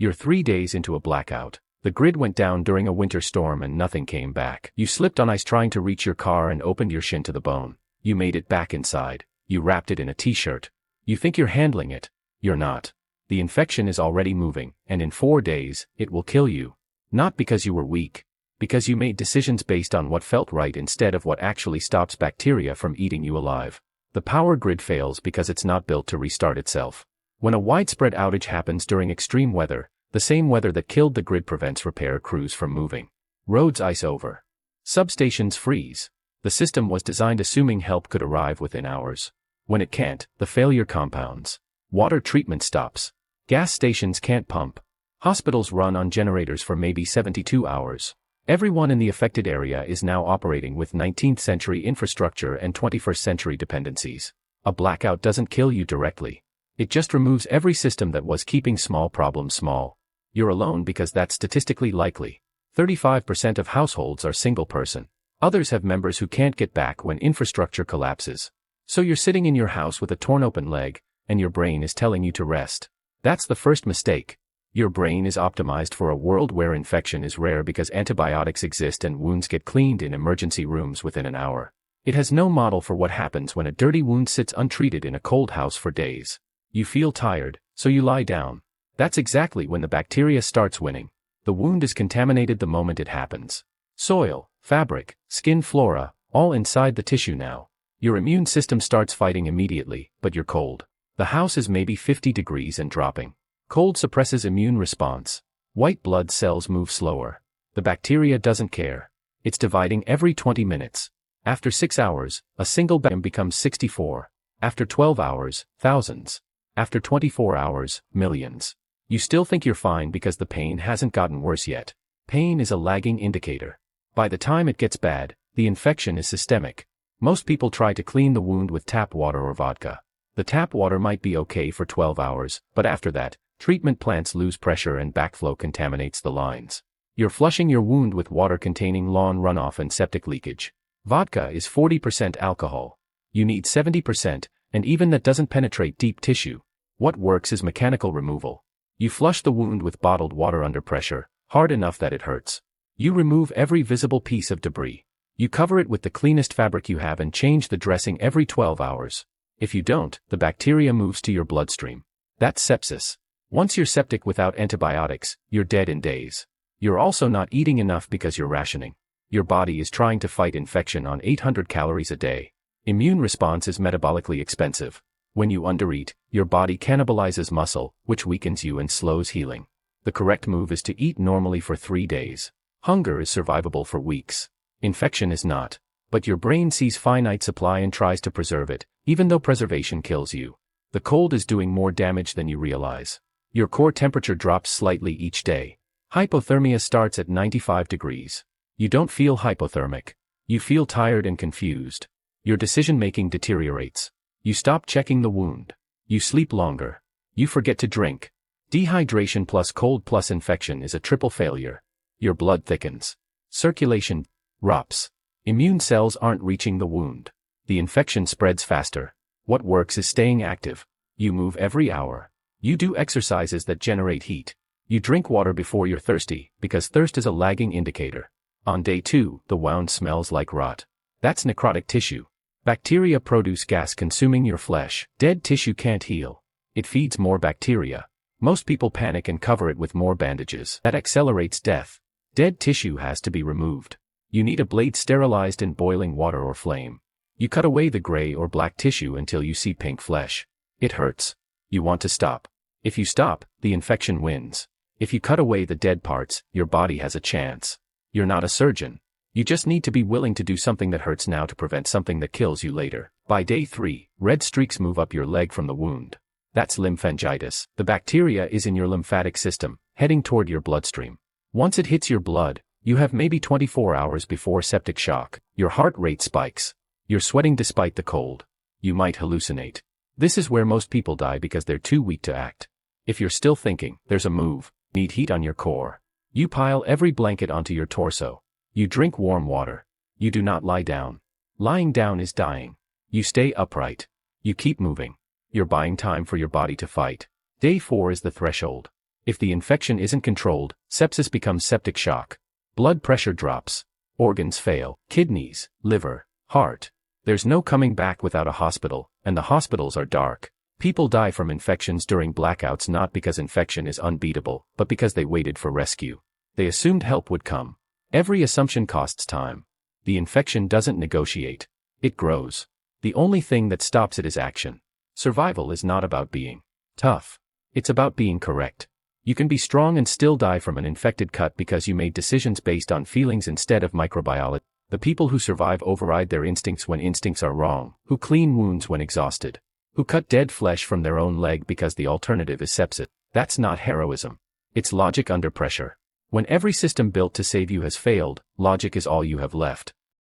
You're 3 days into a blackout. The grid went down during a winter storm and nothing came back. You slipped on ice trying to reach your car and opened your shin to the bone. You made it back inside. You wrapped it in a t-shirt. You think you're handling it. You're not. The infection is already moving, and in 4 days, it will kill you. Not because you were weak. Because you made decisions based on what felt right instead of what actually stops bacteria from eating you alive. The power grid fails because it's not built to restart itself. When a widespread outage happens during extreme weather, the same weather that killed the grid prevents repair crews from moving. Roads ice over. Substations freeze. The system was designed assuming help could arrive within hours. When it can't, the failure compounds. Water treatment stops. Gas stations can't pump. Hospitals run on generators for maybe 72 hours. Everyone in the affected area is now operating with 19th century infrastructure and 21st century dependencies. A blackout doesn't kill you directly. It just removes every system that was keeping small problems small. You're alone because that's statistically likely. 35% of households are single person. Others have members who can't get back when infrastructure collapses. So you're sitting in your house with a torn open leg, and your brain is telling you to rest. That's the first mistake. Your brain is optimized for a world where infection is rare because antibiotics exist and wounds get cleaned in emergency rooms within an hour. It has no model for what happens when a dirty wound sits untreated in a cold house for days. You feel tired, so you lie down. That's exactly when the bacteria starts winning. The wound is contaminated the moment it happens. Soil, fabric, skin flora, all inside the tissue now. Your immune system starts fighting immediately, but you're cold. The house is maybe 50 degrees and dropping. Cold suppresses immune response. White blood cells move slower. The bacteria doesn't care. It's dividing every 20 minutes. After 6 hours, a single bacterium becomes 64. After 12 hours, thousands. After 24 hours, millions. You still think you're fine because the pain hasn't gotten worse yet. Pain is a lagging indicator. By the time it gets bad, the infection is systemic. Most people try to clean the wound with tap water or vodka. The tap water might be okay for 12 hours, but after that, treatment plants lose pressure and backflow contaminates the lines. You're flushing your wound with water containing lawn runoff and septic leakage. Vodka is 40% alcohol. You need 70%, and even that doesn't penetrate deep tissue. What works is mechanical removal. You flush the wound with bottled water under pressure, hard enough that it hurts. You remove every visible piece of debris. You cover it with the cleanest fabric you have and change the dressing every 12 hours. If you don't, the bacteria moves to your bloodstream. That's sepsis. Once you're septic without antibiotics, you're dead in days. You're also not eating enough because you're rationing. Your body is trying to fight infection on 800 calories a day. Immune response is metabolically expensive. When you undereat, your body cannibalizes muscle, which weakens you and slows healing. The correct move is to eat normally for 3 days. Hunger is survivable for weeks. Infection is not. But your brain sees finite supply and tries to preserve it, even though preservation kills you. The cold is doing more damage than you realize. Your core temperature drops slightly each day. Hypothermia starts at 95 degrees. You don't feel hypothermic. You feel tired and confused. Your decision-making deteriorates. You stop checking the wound. You sleep longer. You forget to drink. Dehydration plus cold plus infection is a triple failure. Your blood thickens. Circulation drops. Immune cells aren't reaching the wound. The infection spreads faster. What works is staying active. You move every hour. You do exercises that generate heat. You drink water before you're thirsty, because thirst is a lagging indicator. On day 2, the wound smells like rot. That's necrotic tissue. Bacteria produce gas consuming your flesh. Dead tissue can't heal. It feeds more bacteria. Most people panic and cover it with more bandages. That accelerates death. Dead tissue has to be removed. You need a blade sterilized in boiling water or flame. You cut away the gray or black tissue until you see pink flesh. It hurts. You want to stop. If you stop, the infection wins. If you cut away the dead parts, your body has a chance. You're not a surgeon. You just need to be willing to do something that hurts now to prevent something that kills you later. By day 3, red streaks move up your leg from the wound. That's lymphangitis. The bacteria is in your lymphatic system, heading toward your bloodstream. Once it hits your blood, you have maybe 24 hours before septic shock. Your heart rate spikes. You're sweating despite the cold. You might hallucinate. This is where most people die because they're too weak to act. If you're still thinking, there's a move. Need heat on your core. You pile every blanket onto your torso. You drink warm water. You do not lie down. Lying down is dying. You stay upright. You keep moving. You're buying time for your body to fight. Day 4 is the threshold. If the infection isn't controlled, sepsis becomes septic shock. Blood pressure drops. Organs fail. Kidneys, liver, heart. There's no coming back without a hospital, and the hospitals are dark. People die from infections during blackouts not because infection is unbeatable, but because they waited for rescue. They assumed help would come. Every assumption costs time. The infection doesn't negotiate. It grows. The only thing that stops it is action. Survival is not about being tough. It's about being correct. You can be strong and still die from an infected cut because you made decisions based on feelings instead of microbiology. The people who survive override their instincts when instincts are wrong, who clean wounds when exhausted, who cut dead flesh from their own leg because the alternative is sepsis. That's not heroism. It's logic under pressure. When every system built to save you has failed, logic is all you have left.